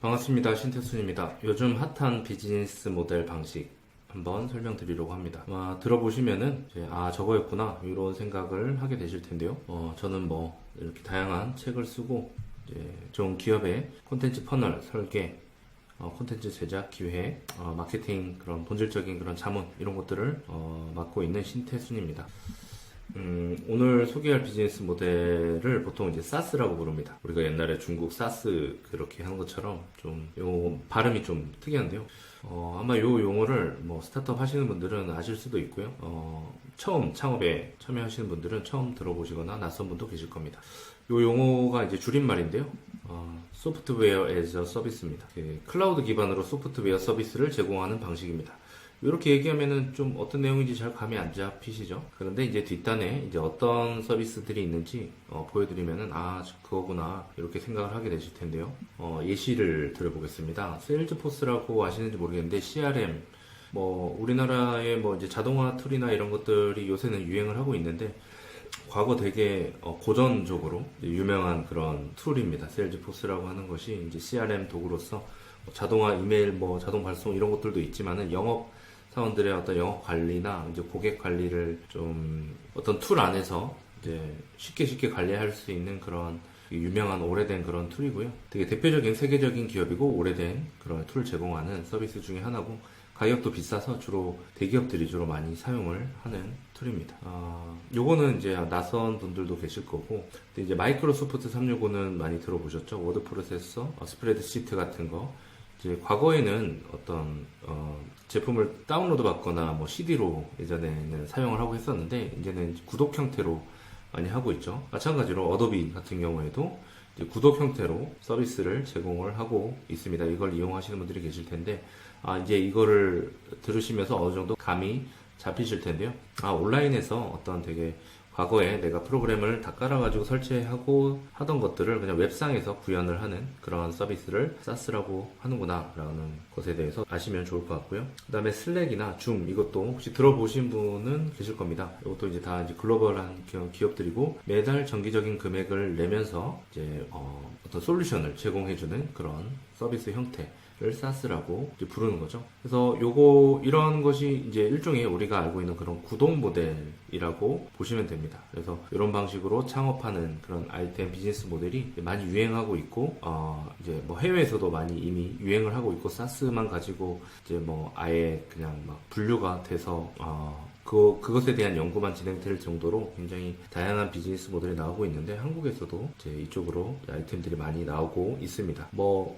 반갑습니다. 신태순입니다. 요즘 핫한 비즈니스 모델 방식 한번 설명드리려고 합니다. 아마 들어보시면은 저거였구나 이런 생각을 하게 되실 텐데요. 저는 이렇게 다양한 책을 쓰고 좀 기업의 콘텐츠 퍼널 설계, 콘텐츠 제작, 기획, 마케팅, 그런 본질적인 그런 자문 이런 것들을 맡고 있는 신태순입니다. 오늘 소개할 비즈니스 모델을 보통 이제 사스라고 부릅니다. 우리가 옛날에 중국 사스 그렇게 하는 것처럼 좀 요 발음이 좀 특이한데요. 아마 요 용어를 스타트업 하시는 분들은 아실 수도 있고요. 처음 창업에 참여하시는 분들은 처음 들어보시거나 낯선 분도 계실 겁니다. 요 용어가 이제 줄임말인데요. 소프트웨어 에즈 서비스입니다. 클라우드 기반으로 소프트웨어 서비스를 제공하는 방식입니다. 이렇게 얘기하면은 좀 어떤 내용인지 잘 감이 안 잡히시죠? 그런데 이제 뒷단에 이제 어떤 서비스들이 있는지 보여드리면은 그거구나 이렇게 생각을 하게 되실 텐데요. 예시를 들어보겠습니다. 세일즈포스라고 아시는지 모르겠는데 CRM 우리나라의 이제 자동화 툴이나 이런 것들이 요새는 유행을 하고 있는데 과거 되게 고전적으로 유명한 그런 툴입니다. 세일즈포스라고 하는 것이 이제 CRM 도구로서 자동화 이메일 자동 발송 이런 것들도 있지만은 영업 사원들의 어떤 영업 관리나 이제 고객 관리를 좀 어떤 툴 안에서 이제 쉽게 관리할 수 있는 그런 유명한 오래된 그런 툴이고요. 되게 대표적인 세계적인 기업이고 오래된 그런 툴 제공하는 서비스 중에 하나고 가격도 비싸서 주로 대기업들이 주로 많이 사용을 하는 툴입니다. 요거는 이제 낯선 분들도 계실 거고, 근데 이제 마이크로소프트 365는 많이 들어보셨죠? 워드 프로세서, 스프레드시트 같은 거. 이제 과거에는 어떤 제품을 다운로드 받거나 CD로 예전에는 사용을 하고 했었는데 이제는 구독 형태로 많이 하고 있죠. 마찬가지로 어도비 같은 경우에도 이제 구독 형태로 서비스를 제공을 하고 있습니다. 이걸 이용하시는 분들이 계실 텐데 이제 이거를 들으시면서 어느 정도 감이 잡히실 텐데요. 온라인에서 어떤 되게 과거에 내가 프로그램을 다 깔아가지고 설치하고 하던 것들을 그냥 웹상에서 구현을 하는 그런 서비스를 사스라고 하는구나 라는 것에 대해서 아시면 좋을 것 같고요. 그 다음에 슬랙이나 줌 이것도 혹시 들어보신 분은 계실 겁니다. 이것도 이제 다 이제 글로벌한 기업들이고 매달 정기적인 금액을 내면서 이제 어떤 솔루션을 제공해주는 그런 서비스 형태 를 사스라고 부르는 거죠. 그래서 이런 것이 이제 일종의 우리가 알고 있는 그런 구독 모델이라고 보시면 됩니다. 그래서 이런 방식으로 창업하는 그런 아이템 비즈니스 모델이 많이 유행하고 있고, 이제 해외에서도 많이 이미 유행을 하고 있고, 사스만 가지고 이제 아예 그냥 분류가 돼서, 그것에 대한 연구만 진행될 정도로 굉장히 다양한 비즈니스 모델이 나오고 있는데 한국에서도 이제 이쪽으로 아이템들이 많이 나오고 있습니다.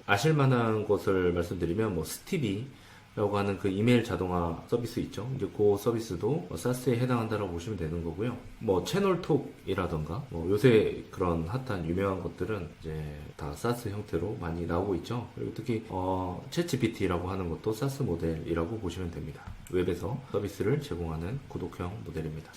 아실 만한 것을 말씀드리면 스티비라고 하는 그 이메일 자동화 서비스 있죠. 이제 그 서비스도 사스에 해당한다라고 보시면 되는 거고요. 채널톡이라던가 요새 그런 핫한 유명한 것들은 이제 다 사스 형태로 많이 나오고 있죠. 그리고 특히 챗GPT라고 하는 것도 사스 모델이라고 보시면 됩니다. 웹에서 서비스를 제공하는 구독형 모델입니다.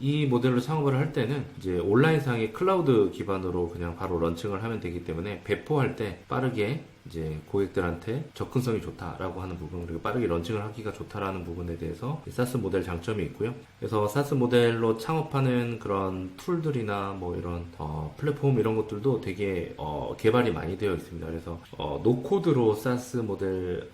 이 모델로 창업을 할 때는 이제 온라인상의 클라우드 기반으로 그냥 바로 런칭을 하면 되기 때문에 배포할 때 빠르게 이제 고객들한테 접근성이 좋다라고 하는 부분, 그리고 빠르게 런칭을 하기가 좋다라는 부분에 대해서 사스 모델 장점이 있고요. 그래서 사스 모델로 창업하는 그런 툴들이나 이런 플랫폼 이런 것들도 되게 개발이 많이 되어 있습니다. 그래서 노코드로 사스 모델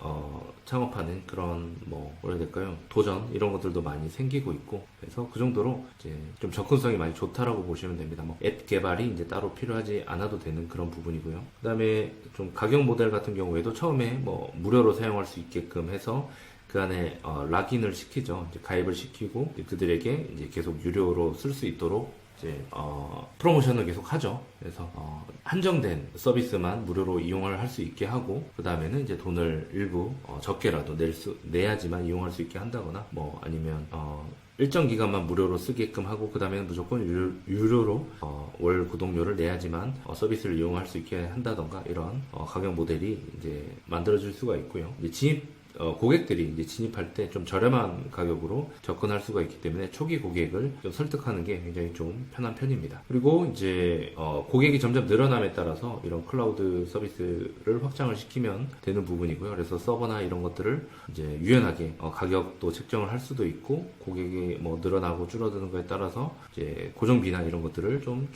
창업하는 그런 뭐라 해야 될까요? 도전 이런 것들도 많이 생기고 있고, 그래서 그 정도로 이제 좀 접근성이 많이 좋다라고 보시면 됩니다. 앱 개발이 이제 따로 필요하지 않아도 되는 그런 부분이고요. 그다음에 좀 가격 모델 같은 경우에도 처음에 무료로 사용할 수 있게끔 해서 그 안에 락인을 시키죠. 이제 가입을 시키고 그들에게 이제 계속 유료로 쓸 수 있도록 이제 프로모션을 계속 하죠. 그래서 한정된 서비스만 무료로 이용을 할 수 있게 하고 그 다음에는 이제 돈을 일부 적게라도 내야지만 이용할 수 있게 한다거나 아니면 일정 기간만 무료로 쓰게끔 하고 그 다음에는 무조건 유료로 월 구독료를 내야지만 서비스를 이용할 수 있게 한다던가 이런 가격 모델이 이제 만들어질 수가 있고요. 이제 고객들이 이제 진입할 때 좀 저렴한 가격으로 접근할 수가 있기 때문에 초기 고객을 좀 설득하는 게 굉장히 좀 편한 편입니다. 그리고 이제 고객이 점점 늘어남에 따라서 이런 클라우드 서비스를 확장을 시키면 되는 부분이고요. 그래서 서버나 이런 것들을 이제 유연하게 가격도 책정을 할 수도 있고, 고객이 뭐 늘어나고 줄어드는 거에 따라서 이제 고정비나 이런 것들을 좀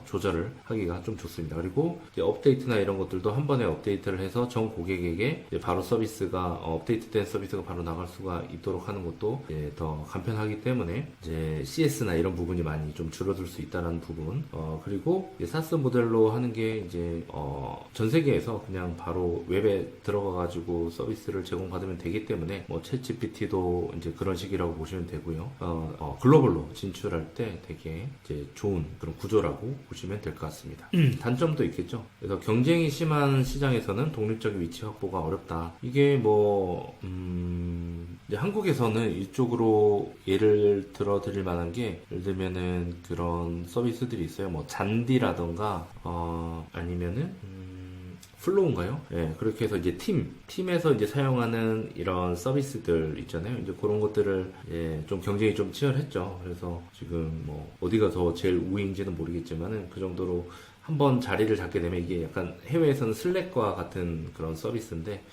조절을 하기가 좀 좋습니다. 그리고 이제 업데이트나 이런 것들도 한 번에 업데이트를 해서 전 고객에게 이제 바로 서비스가 업데이트된 서비스가 바로 나갈 수가 있도록 하는 것도 이제 더 간편하기 때문에 이제 CS나 이런 부분이 많이 좀 줄어들 수 있다는 부분. 그리고 이제 사스 모델로 하는 게 이제 전 세계에서 그냥 바로 웹에 들어가가지고 서비스를 제공받으면 되기 때문에 뭐 챗GPT도 이제 그런 식이라고 보시면 되고요. 글로벌로 진출할 때 되게 이제 좋은 그런 구조라고 보시면 될 것 같습니다. 단점도 있겠죠. 그래서 경쟁이 심한 시장에서는 독립적인 위치 확보가 어렵다. 이게 뭐 이제 한국에서는 이쪽으로 예를 들어 드릴 만한 게, 예를 들면은 그런 서비스들이 있어요. 뭐 잔디라던가 아니면은 플로우인가요? 예, 그렇게 해서 이제 팀에서 이제 사용하는 이런 서비스들 있잖아요. 이제 그런 것들을 좀 경쟁이 좀 치열했죠. 그래서 지금 뭐 어디가 더 제일 우위인지는 모르겠지만은 그 정도로 한번 자리를 잡게 되면, 이게 약간 해외에서는 슬랙과 같은 그런 서비스인데,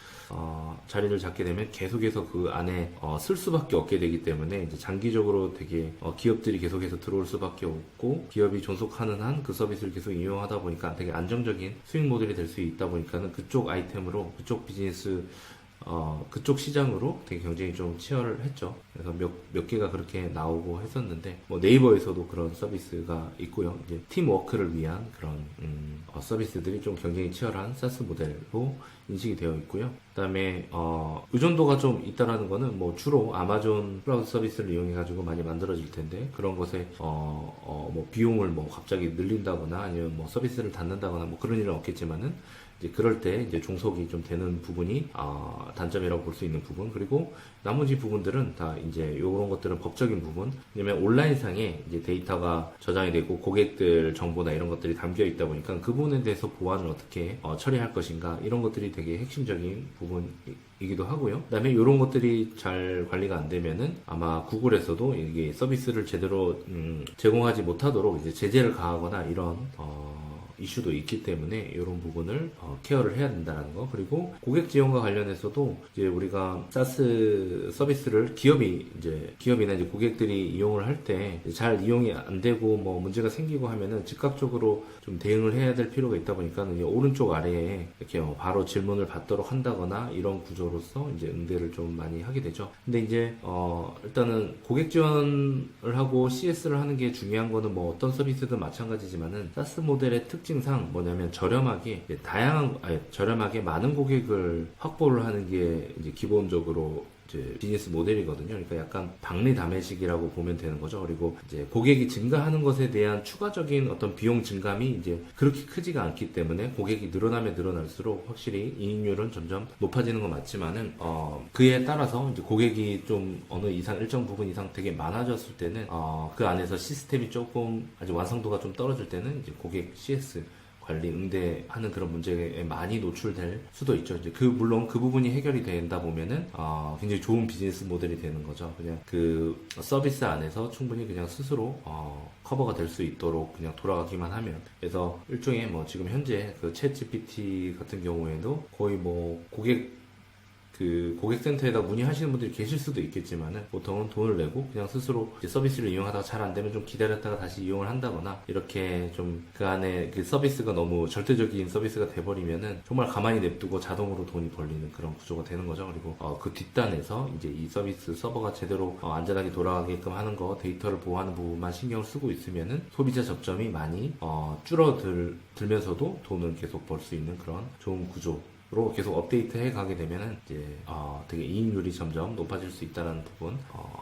자리를 잡게 되면 계속해서 그 안에 쓸 수밖에 없게 되기 때문에 이제 장기적으로 되게 기업들이 계속해서 들어올 수밖에 없고, 기업이 존속하는 한 그 서비스를 계속 이용하다 보니까 되게 안정적인 수익 모델이 될 수 있다 보니까는 그쪽 아이템으로, 그쪽 비즈니스 그쪽 시장으로 되게 경쟁이 좀 치열했죠. 그래서 몇 개가 그렇게 나오고 했었는데, 뭐 네이버에서도 그런 서비스가 있고요. 이제 팀워크를 위한 그런 서비스들이 좀 경쟁이 치열한 사스 모델로 인식이 되어 있고요. 그다음에 의존도가 좀 있다라는 거는 뭐 주로 아마존 클라우드 서비스를 이용해 가지고 많이 만들어질 텐데, 그런 것에 뭐 비용을 뭐 갑자기 늘린다거나 아니면 뭐 서비스를 닫는다거나 뭐 그런 일은 없겠지만은, 이제 그럴 때 이제 종속이 좀 되는 부분이 단점이라고 볼 수 있는 부분. 그리고 나머지 부분들은 다 이제 이런 것들은 법적인 부분. 왜냐면 온라인상에 이제 데이터가 저장이 되고 고객들 정보나 이런 것들이 담겨 있다 보니까 그 부분에 대해서 보안을 어떻게 처리할 것인가, 이런 것들이 되게 핵심적인 부분이기도 하고요. 그다음에 이런 것들이 잘 관리가 안 되면은 아마 구글에서도 이게 서비스를 제대로 제공하지 못하도록 이제 제재를 가하거나 이런 이슈도 있기 때문에 이런 부분을 케어를 해야 된다는 거. 그리고 고객 지원과 관련해서도 이제 우리가 사스 서비스를 기업이나 이제 고객들이 이용을 할 때 잘 이용이 안 되고 뭐 문제가 생기고 하면은 즉각적으로 좀 대응을 해야 될 필요가 있다 보니까 오른쪽 아래에 이렇게 바로 질문을 받도록 한다거나 이런 구조로서 이제 응대를 좀 많이 하게 되죠. 근데 이제 일단은 고객 지원을 하고 CS를 하는 게 중요한 거는 뭐 어떤 서비스든 마찬가지지만은 사스 모델의 특징상 뭐냐면 저렴하게 많은 고객을 확보를 하는 게 이제 기본적으로 이제 비즈니스 모델이거든요. 그러니까 약간 박리다매식이라고 보면 되는 거죠. 그리고 이제 고객이 증가하는 것에 대한 추가적인 어떤 비용 증감이 이제 그렇게 크지가 않기 때문에 고객이 늘어나면 늘어날수록 확실히 이익률은 점점 높아지는 건 맞지만은 그에 따라서 이제 고객이 좀 어느 이상 일정 부분 이상 되게 많아졌을 때는 그 안에서 시스템이 조금 아직 완성도가 좀 떨어질 때는 이제 고객 CS 관리, 응대하는 그런 문제에 많이 노출될 수도 있죠. 이제 물론 그 부분이 해결이 된다 보면은, 굉장히 좋은 비즈니스 모델이 되는 거죠. 그냥 그 서비스 안에서 충분히 그냥 스스로, 커버가 될 수 있도록 그냥 돌아가기만 하면. 그래서 일종의 뭐 지금 현재 그 챗 GPT 같은 경우에도 거의 뭐 고객센터에다 문의하시는 분들이 계실 수도 있겠지만은 보통은 돈을 내고 그냥 스스로 이제 서비스를 이용하다가 잘 안 되면 좀 기다렸다가 다시 이용을 한다거나, 이렇게 좀 그 안에 그 서비스가 너무 절대적인 서비스가 돼버리면은 정말 가만히 냅두고 자동으로 돈이 벌리는 그런 구조가 되는 거죠. 그리고 그 뒷단에서 이제 이 서비스 서버가 제대로 안전하게 돌아가게끔 하는 거, 데이터를 보호하는 부분만 신경을 쓰고 있으면은 소비자 접점이 많이 줄어들면서도 돈을 계속 벌 수 있는 그런 좋은 구조 로 계속 업데이트 해 가게 되면은 이제 되게 이익률이 점점 높아질 수 있다는 부분,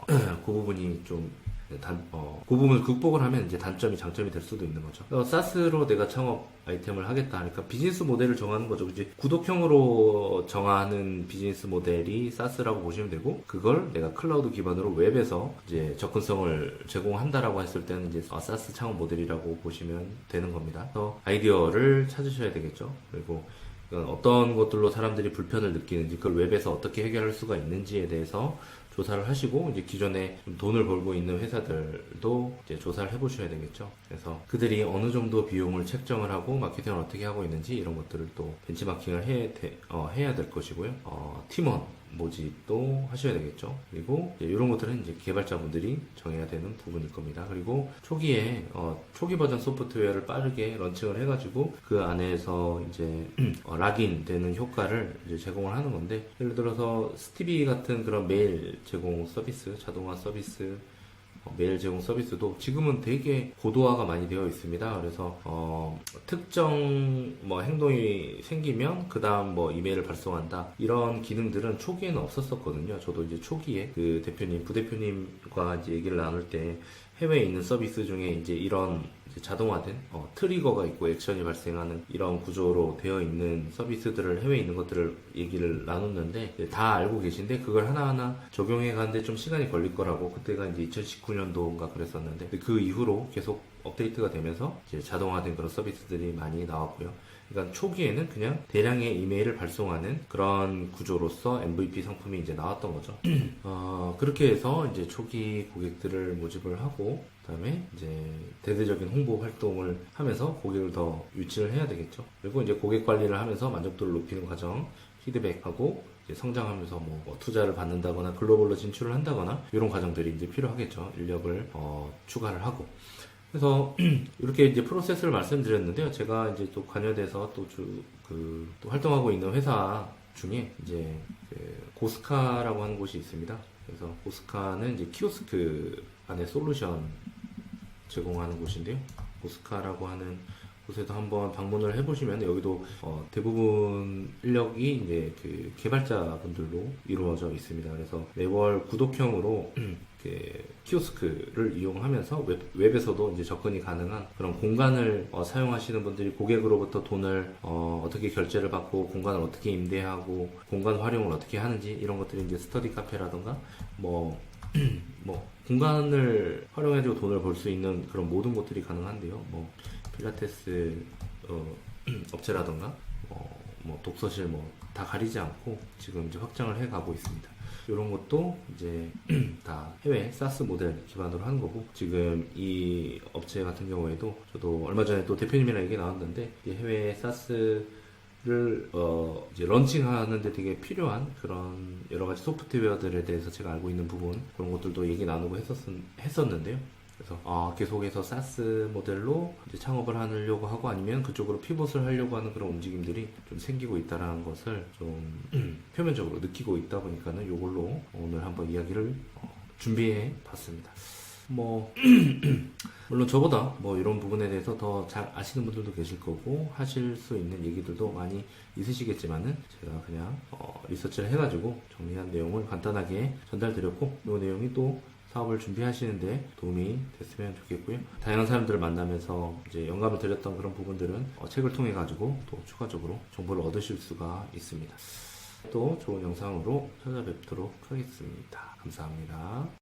그 부분이 좀 그 부분을 극복을 하면 이제 단점이 장점이 될 수도 있는 거죠. 사스로 내가 창업 아이템을 하겠다 하니까 비즈니스 모델을 정하는 거죠. 이제 구독형으로 정하는 비즈니스 모델이 사스라고 보시면 되고, 그걸 내가 클라우드 기반으로 웹에서 이제 접근성을 제공한다라고 했을 때는 이제 사스 창업 모델이라고 보시면 되는 겁니다. 그래서 아이디어를 찾으셔야 되겠죠. 그리고 그러니까 어떤 것들로 사람들이 불편을 느끼는지, 그걸 웹에서 어떻게 해결할 수가 있는지에 대해서 조사를 하시고, 이제 기존에 좀 돈을 벌고 있는 회사들도 이제 조사를 해보셔야 되겠죠. 그래서 그들이 어느 정도 비용을 책정을 하고 마케팅을 어떻게 하고 있는지 이런 것들을 또 벤치마킹을 해야 될 것이고요. 팀원 모집도 하셔야 되겠죠. 그리고 이런 것들은 이제 개발자분들이 정해야 되는 부분일 겁니다. 그리고 초기에 초기 버전 소프트웨어를 빠르게 런칭을 해가지고 그 안에서 이제 락인 되는 효과를 이제 제공을 하는 건데, 예를 들어서 스티비 같은 그런 메일 제공 서비스, 자동화 서비스, 메일 제공 서비스도 지금은 되게 고도화가 많이 되어 있습니다. 그래서 특정 뭐 행동이 생기면 그 다음 뭐 이메일을 발송한다, 이런 기능들은 초기에는 없었었거든요. 저도 이제 초기에 그 대표님, 부대표님과 이제 얘기를 나눌 때 해외에 있는 서비스 중에 이제 이런 이제 자동화된 트리거가 있고 액션이 발생하는 이런 구조로 되어 있는 서비스들을, 해외에 있는 것들을 얘기를 나눴는데, 다 알고 계신데 그걸 하나하나 적용해 가는데 좀 시간이 걸릴 거라고, 그때가 이제 2019년도인가 그랬었는데, 그 이후로 계속 업데이트가 되면서 이제 자동화된 그런 서비스들이 많이 나왔고요. 그러니까 초기에는 그냥 대량의 이메일을 발송하는 그런 구조로서 MVP 상품이 이제 나왔던 거죠. 그렇게 해서 이제 초기 고객들을 모집을 하고, 그다음에 이제 대대적인 홍보 활동을 하면서 고객을 더 유치를 해야 되겠죠. 그리고 이제 고객 관리를 하면서 만족도를 높이는 과정, 피드백하고 이제 성장하면서 뭐 투자를 받는다거나 글로벌로 진출을 한다거나 이런 과정들이 이제 필요하겠죠. 인력을 추가를 하고. 그래서 이렇게 이제 프로세스를 말씀드렸는데요. 제가 이제 또 관여돼서 또 활동하고 있는 회사 중에 이제 고스카라고 하는 곳이 있습니다. 그래서 고스카는 이제 키오스크 안에 솔루션 제공하는 곳인데요. 고스카라고 하는 곳에도 한번 방문을 해보시면, 여기도 대부분 인력이 이제 그 개발자분들로 이루어져 있습니다. 그래서 매월 구독형으로 키오스크를 이용하면서 웹에서도 이제 접근이 가능한 그런 공간을 사용하시는 분들이 고객으로부터 돈을 어떻게 결제를 받고, 공간을 어떻게 임대하고, 공간 활용을 어떻게 하는지, 이런 것들이 이제 스터디 카페라던가 뭐 공간을 활용해가지고 돈을 벌 수 있는 그런 모든 것들이 가능한데요. 뭐 필라테스 업체라던가 뭐 독서실 뭐 다 가리지 않고 지금 이제 확장을 해 가고 있습니다. 이런 것도 이제 다 해외 사스 모델 기반으로 하는 거고, 지금 이 업체 같은 경우에도 저도 얼마 전에 또 대표님이랑 얘기 나왔는데, 이 해외 사스를 이제 런칭하는데 되게 필요한 그런 여러 가지 소프트웨어들에 대해서 제가 알고 있는 부분, 그런 것들도 얘기 나누고 했었는데요. 그래서 계속해서 사스 모델로 이제 창업을 하려고 하고, 아니면 그쪽으로 피봇을 하려고 하는 그런 움직임들이 좀 생기고 있다라는 것을 좀 표면적으로 느끼고 있다 보니까는 이걸로 오늘 한번 이야기를 준비해 봤습니다. 뭐 물론 저보다 뭐 이런 부분에 대해서 더 잘 아시는 분들도 계실 거고, 하실 수 있는 얘기들도 많이 있으시겠지만은, 제가 그냥 리서치를 해가지고 정리한 내용을 간단하게 전달드렸고, 이 내용이 또 사업을 준비하시는데 도움이 됐으면 좋겠고요. 다양한 사람들을 만나면서 이제 영감을 드렸던 그런 부분들은 책을 통해 가지고 또 추가적으로 정보를 얻으실 수가 있습니다. 또 좋은 영상으로 찾아뵙도록 하겠습니다. 감사합니다.